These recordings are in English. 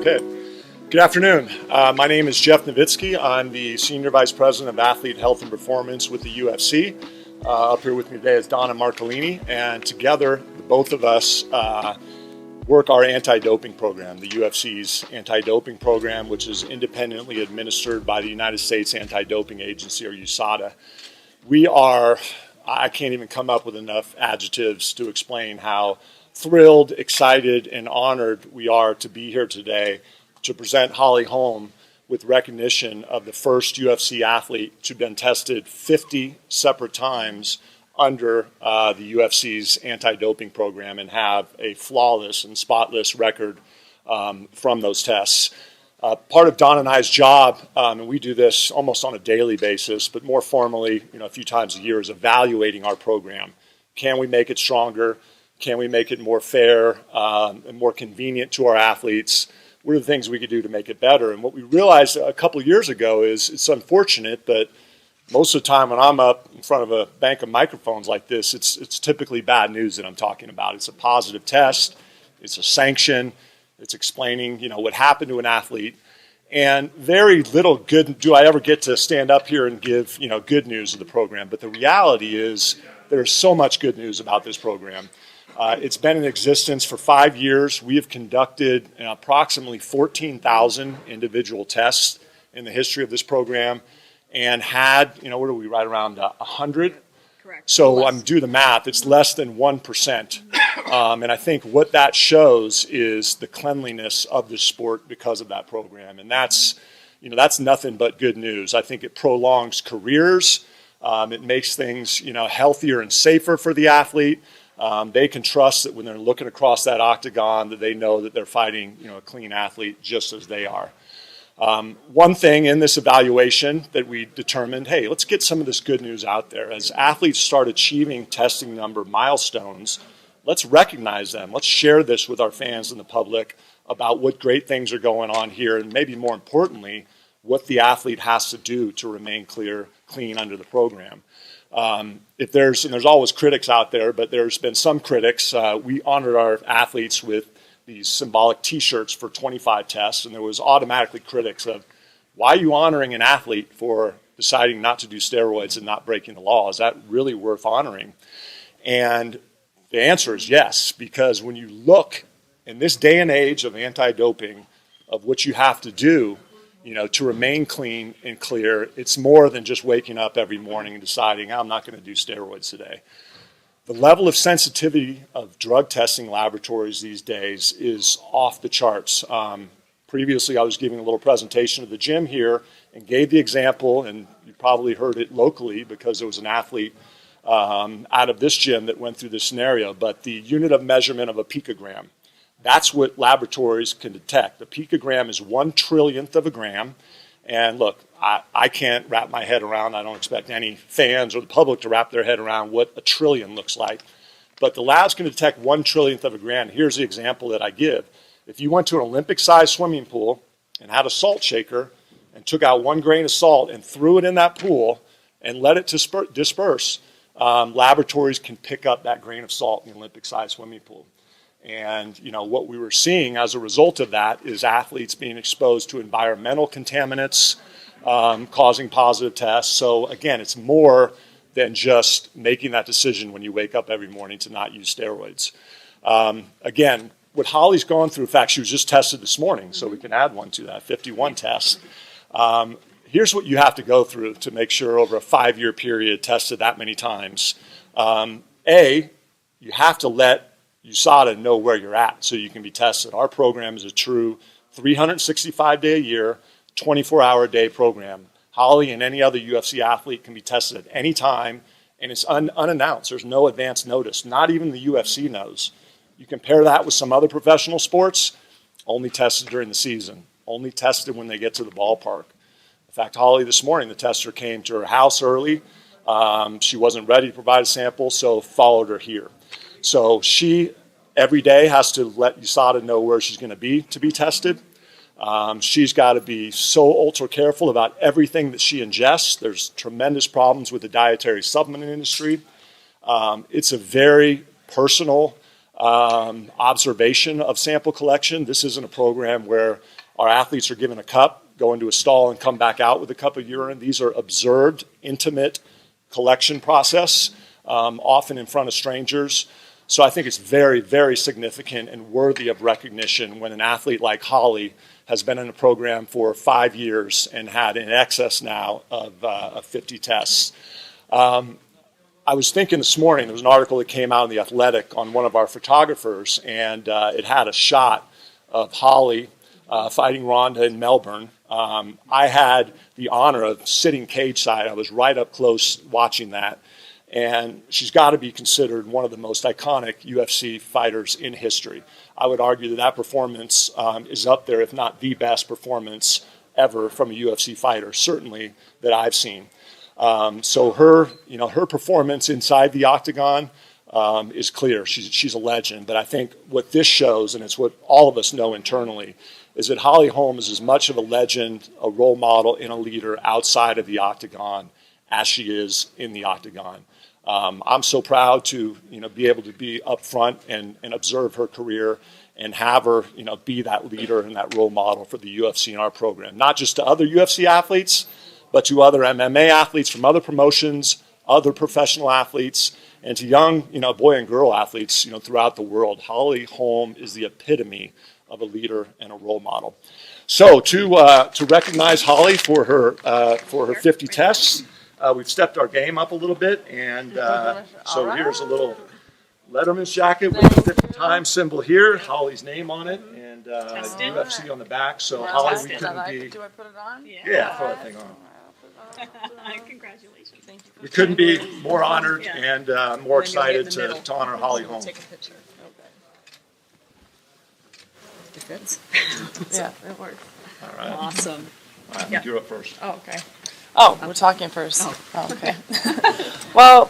Okay. Good afternoon. My name is Jeff Novitzky. I'm the Senior Vice President of Athlete Health and Performance with the UFC. Up here with me today is Donna Marcolini, and together, both of us work our anti-doping program, the UFC's anti-doping program, which is independently administered by the United States Anti-Doping Agency, or USADA. I can't even come up with enough adjectives to explain how thrilled, excited, and honored we are to be here today to present Holly Holm with recognition of the first UFC athlete to have been tested 50 separate times under the UFC's anti-doping program and have a flawless and spotless record from those tests. Part of Don and I's job, and we do this almost on a daily basis, but more formally, a few times a year, is evaluating our program. Can we make it stronger? Can we make it more fair and more convenient to our athletes? What are the things we could do to make it better? And what we realized a couple of years ago is it's unfortunate, but most of the time when I'm up in front of a bank of microphones like this, it's typically bad news that I'm talking about. It's a positive test, it's a sanction, it's explaining, what happened to an athlete. And very little good do I ever get to stand up here and give, good news of the program. But the reality is there's so much good news about this program. It's been in existence for 5 years. We have conducted approximately 14,000 individual tests in the history of this program and had, what are we, right around 100? Correct. So I'm do the math, it's less than 1%. And I think what that shows is the cleanliness of the sport because of that program. And that's nothing but good news. I think it prolongs careers. It makes things, healthier and safer for the athlete. They can trust that when they're looking across that octagon that they know that they're fighting, a clean athlete just as they are. One thing in this evaluation that we determined, hey, let's get some of this good news out there. As athletes start achieving testing number milestones, let's recognize them. Let's share this with our fans and the public about what great things are going on here, and maybe more importantly, what the athlete has to do to remain clean under the program. There's always critics out there, but there's been some critics. We honored our athletes with these symbolic T-shirts for 25 tests, and there was automatically critics of, why are you honoring an athlete for deciding not to do steroids and not breaking the law? Is that really worth honoring? And the answer is yes, because when you look in this day and age of anti-doping, of what you have to do, to remain clean and clear, it's more than just waking up every morning and deciding, I'm not going to do steroids today. The level of sensitivity of drug testing laboratories these days is off the charts. Previously, I was giving a little presentation at the gym here and gave the example, and you probably heard it locally because there was an athlete out of this gym that went through this scenario, but the unit of measurement of a picogram. That's what laboratories can detect. The picogram is 1/1,000,000th of a gram. And look, I can't wrap my head around, I don't expect any fans or the public to wrap their head around what a trillion looks like. But the labs can detect 1/1,000,000th of a gram. Here's the example that I give. If you went to an Olympic-sized swimming pool and had a salt shaker and took out 1 grain of salt and threw it in that pool and let it disperse, laboratories can pick up that grain of salt in the Olympic-sized swimming pool. And, what we were seeing as a result of that is athletes being exposed to environmental contaminants, causing positive tests. So, again, it's more than just making that decision when you wake up every morning to not use steroids. Again, what Holly's gone through, in fact, she was just tested this morning, so we can add one to that, 51 tests. Here's what you have to go through to make sure over a 5-year period tested that many times. You have to let USADA know where you're at so you can be tested. Our program is a true 365-day a year, 24-hour-a-day program. Holly and any other UFC athlete can be tested at any time, and it's unannounced. There's no advance notice. Not even the UFC knows. You compare that with some other professional sports, only tested during the season, only tested when they get to the ballpark. In fact, Holly this morning, the tester came to her house early. She wasn't ready to provide a sample, so followed her here. So she, every day, has to let USADA know where she's going to be tested. She's got to be so ultra careful about everything that she ingests. There's tremendous problems with the dietary supplement industry. It's a very personal observation of sample collection. This isn't a program where our athletes are given a cup, go into a stall, and come back out with a cup of urine. These are observed, intimate collection process, often in front of strangers. So I think it's very, very significant and worthy of recognition when an athlete like Holly has been in a program for 5 years and had in excess now of 50 tests. I was thinking this morning, there was an article that came out in The Athletic on one of our photographers, and it had a shot of Holly fighting Rhonda in Melbourne. I had the honor of sitting cage side. I was right up close watching that. And she's got to be considered one of the most iconic UFC fighters in history. I would argue that that performance is up there, if not the best performance ever from a UFC fighter, certainly that I've seen. So her performance inside the octagon is clear. She's a legend. But I think what this shows, and it's what all of us know internally, is that Holly Holm is as much of a legend, a role model, and a leader outside of the octagon as she is in the octagon. I'm so proud to be able to be up front and observe her career and have her be that leader and that role model for the UFC in our program, not just to other UFC athletes, but to other MMA athletes from other promotions, other professional athletes, and to young boy and girl athletes throughout the world. Holly Holm is the epitome of a leader and a role model. So to recognize Holly for her 50 tests. We've stepped our game up a little bit, and so here's a little Letterman's jacket with the 50 time symbol here, Holly's name on it, and UFC on the back. So Holly, we couldn't be. Do I put it on? Yeah, throw that thing on. Congratulations. Thank you. We couldn't be more honored and more excited to honor Holly Holm. Take a picture. It fits. Yeah, it works. All right. Awesome. All right, you're up first. Oh, okay. Oh, we're talking first. Oh, okay. Well,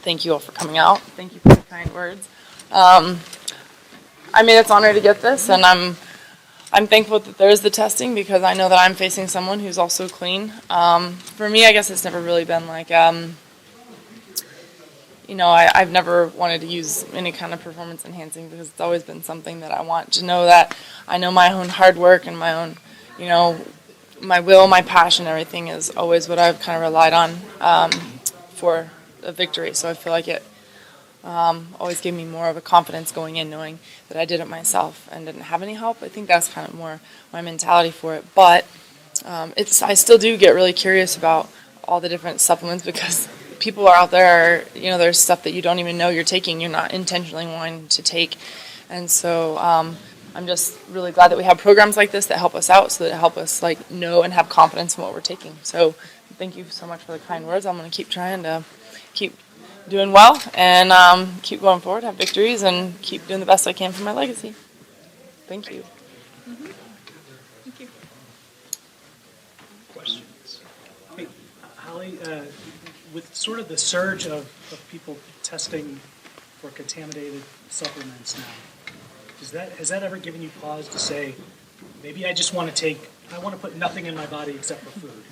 thank you all for coming out. Thank you for the kind words. I mean, it's an honor to get this, and I'm thankful that there is the testing because I know that I'm facing someone who's also clean. For me, I guess it's never really been like, I've never wanted to use any kind of performance enhancing because it's always been something that I want to know that I know my own hard work and my own, my will, my passion, everything is always what I've kind of relied on for a victory. So I feel like it always gave me more of a confidence going in, knowing that I did it myself and didn't have any help. I think that's kind of more my mentality for it. But I still do get really curious about all the different supplements because people are out there, there's stuff that you don't even know you're taking, you're not intentionally wanting to take. And so I'm just really glad that we have programs like this that help us out so that help us know and have confidence in what we're taking. So thank you so much for the kind words. I'm going to keep trying to keep doing well and keep going forward, have victories, and keep doing the best I can for my legacy. Thank you. Mm-hmm. Thank you. Questions? Hey, Holly, with sort of the surge of people testing for contaminated supplements now, has that ever given you pause to say, maybe I just want to put nothing in my body except for food?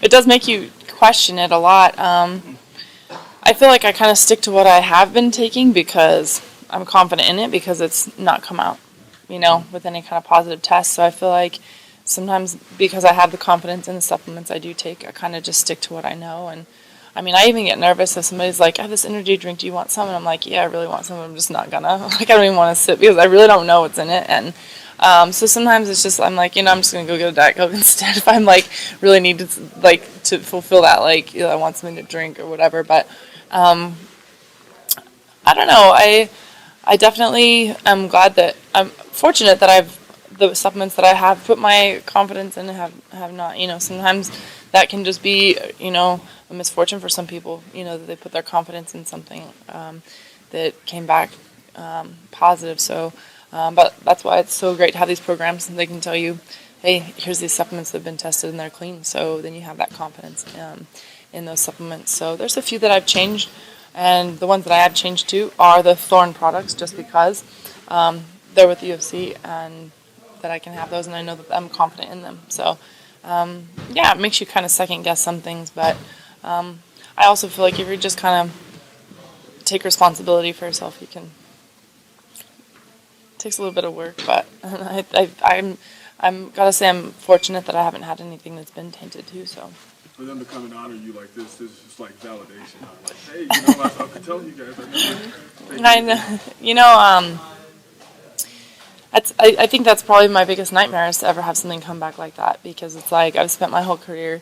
It does make you question it a lot. I feel like I kind of stick to what I have been taking because I'm confident in it because it's not come out, with any kind of positive test. So I feel like sometimes because I have the confidence in the supplements I do take, I kind of just stick to what I know. And I mean, I even get nervous if somebody's like, I have this energy drink, do you want some? And I'm like, yeah, I really want some, I'm just not gonna. I don't even want to sip because I really don't know what's in it. And so sometimes it's just, I'm like, I'm just gonna go get a Diet Coke instead if I'm really need to to fulfill that, I want something to drink or whatever. But I don't know, I definitely am glad that, I'm fortunate that the supplements that I have put my confidence in have not, sometimes that can just be, a misfortune for some people, that they put their confidence in something that came back positive. So, but that's why it's so great to have these programs, and they can tell you, hey, here's these supplements that have been tested and they're clean. So then you have that confidence in those supplements. So there's a few that I've changed, and the ones that I have changed to are the Thorn products, just because they're with the UFC and that I can have those, and I know that I'm confident in them. So, it makes you kind of second guess some things, but I also feel like if you just kind of take responsibility for yourself, you can takes a little bit of work, but I'm gotta say I'm fortunate that I haven't had anything that's been tainted too. So. For them to come and honor you like this is just like validation. Like, hey, you know, I've been telling you guys. I know, I think that's probably my biggest nightmare is to ever have something come back like that, because it's like I've spent my whole career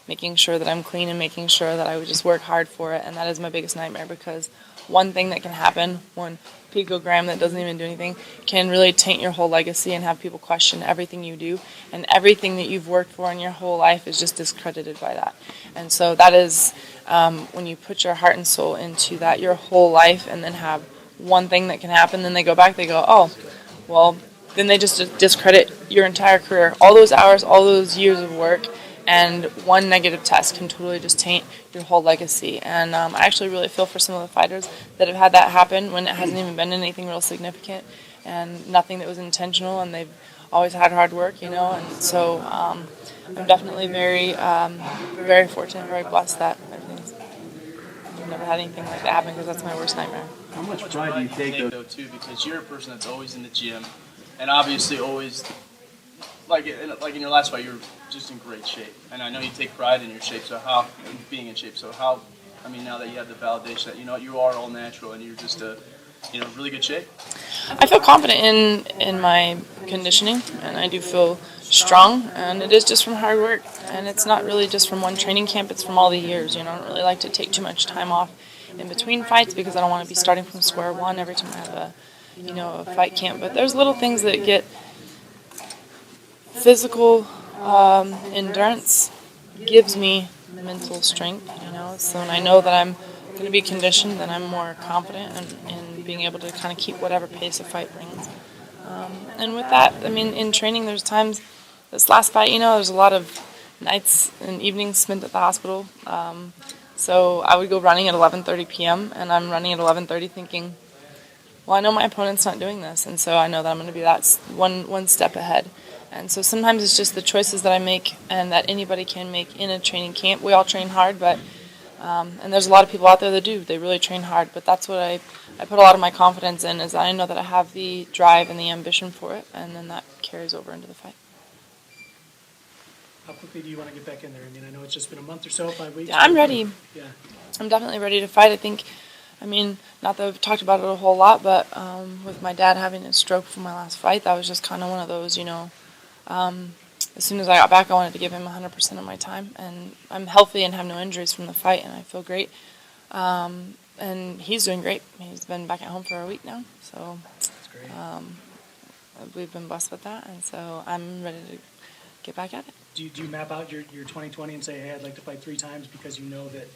making sure that I'm clean and making sure that I would just work hard for it, and that is my biggest nightmare, because one thing that can happen, one picogram that doesn't even do anything, can really taint your whole legacy and have people question everything you do, and everything that you've worked for in your whole life is just discredited by that. And so that is when you put your heart and soul into that your whole life, and then have one thing that can happen, then they go back, they go, oh, well, then they just discredit your entire career, all those hours, all those years of work, and one negative test can totally just taint your whole legacy. And I actually really feel for some of the fighters that have had that happen when it hasn't even been anything real significant and nothing that was intentional, and they've always had hard work, And so I'm definitely very, very fortunate, very blessed that I've never had anything like that happen, because that's my worst nightmare. How much pride do you take, though, too, because you're a person that's always in the gym, and obviously always, like in your last fight, you're just in great shape, and I know you take pride in your shape. So how, being in shape? So how? I mean, now that you have the validation that you are all natural and you're just really good shape. I feel confident in my conditioning, and I do feel strong, and it is just from hard work, and it's not really just from one training camp. It's from all the years. I don't really like to take too much time off in between fights, because I don't want to be starting from square one every time I have a fight camp. But there's little things that get physical endurance gives me mental strength, So when I know that I'm going to be conditioned, then I'm more confident in being able to kind of keep whatever pace a fight brings. And with that, I mean, in training, there's times, this last fight, there's a lot of nights and evenings spent at the hospital. So I would go running at 11:30 p.m., and I'm running at 11:30 thinking, well, I know my opponent's not doing this, and so I know that I'm going to be that one step ahead. And so sometimes it's just the choices that I make and that anybody can make in a training camp. We all train hard, but and there's a lot of people out there that do. They really train hard, but that's what I put a lot of my confidence in, is that I know that I have the drive and the ambition for it, and then that carries over into the fight. How quickly do you want to get back in there? I mean, I know it's just been a month or so, 5 weeks. Yeah, I'm ready. Yeah. I'm definitely ready to fight. Not that we've talked about it a whole lot, but with my dad having a stroke for my last fight, that was just kind of one of those, as soon as I got back, I wanted to give him 100% of my time. And I'm healthy and have no injuries from the fight, and I feel great. And he's doing great. He's been back at home for a week now. So That's great. We've been blessed with that, and so I'm ready to get back at it. Do you map out your 2020 and say, hey, I'd like to fight 3 times, because you know that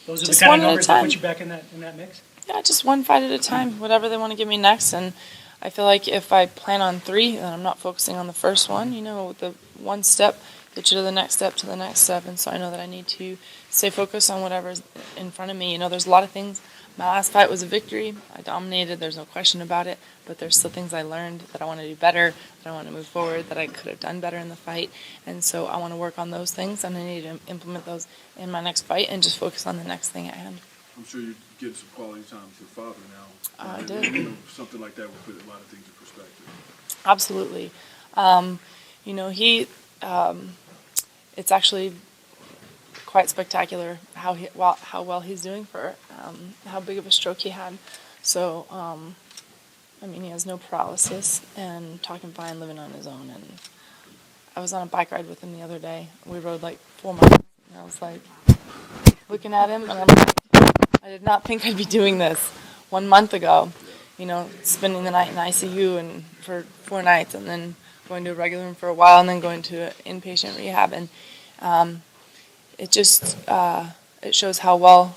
those are Just the kind one of at a numbers that time. put you back in that mix? Yeah, just one fight at a time, whatever they want to give me next. And I feel like if I plan on 3, then I'm not focusing on the first one. The one step get you to the next step, to the next step. And so I know that I need to stay focused on whatever's in front of me. There's a lot of things. My last fight was a victory. I dominated. There's no question about it. But there's still things I learned that I want to do better, that I want to move forward, that I could have done better in the fight. And so I want to work on those things, and I need to implement those in my next fight and just focus on the next thing at hand. I'm sure you get some quality time with your father now. I did. Something like that would put a lot of things in perspective. Absolutely. It's actually quite spectacular how well he's doing for how big of a stroke he had. So, he has no paralysis and talking fine, living on his own. And I was on a bike ride with him the other day. We rode like 4 miles, and I was like looking at him, and I'm like, I did not think I'd be doing this 1 month ago. Spending the night in ICU and for 4 nights, and then going to a regular room for a while, and then going to inpatient rehab. And it just it shows how well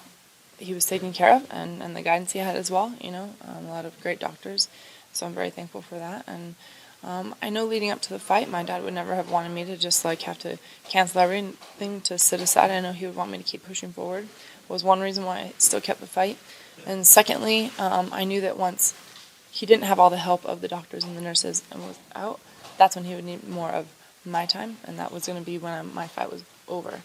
he was taken care of, and the guidance he had as well. A lot of great doctors, so I'm very thankful for that. And I know leading up to the fight, my dad would never have wanted me to just have to cancel everything to sit aside. I know he would want me to keep pushing forward. Was one reason why I still kept the fight. And secondly, I knew that once he didn't have all the help of the doctors and the nurses and was out, that's when he would need more of my time, and that was going to be when my fight was over.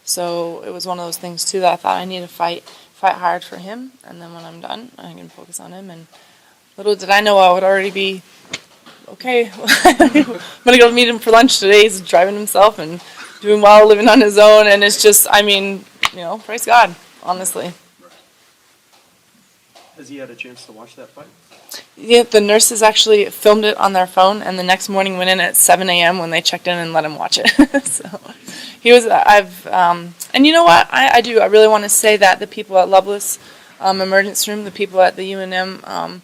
So it was one of those things, too, that I thought I need to fight hard for him, and then when I'm done, I can focus on him. And little did I know I would already be okay, I'm gonna go meet him for lunch today. He's driving himself and doing well, living on his own, and it's just, I mean, praise God, honestly. Has he had a chance to watch that fight? Yeah, the nurses actually filmed it on their phone, and the next morning went in at 7 a.m. when they checked in and let him watch it. So he was, and you know what? I do. I really want to say that the people at Loveless Emergency Room, the people at the UNM,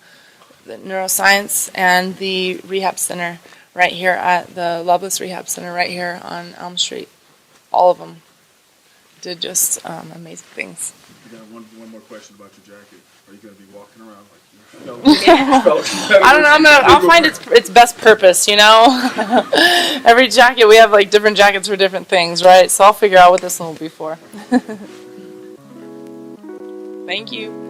the neuroscience, and the rehab center right here at the Loveless Rehab Center right here on Elm Street, all of them did just amazing things. I got one more question about your jacket. Are you going to be walking around like I don't know. I'll find its best purpose. Every jacket, we have like different jackets for different things, right? So I'll figure out what this one will be for. Thank you.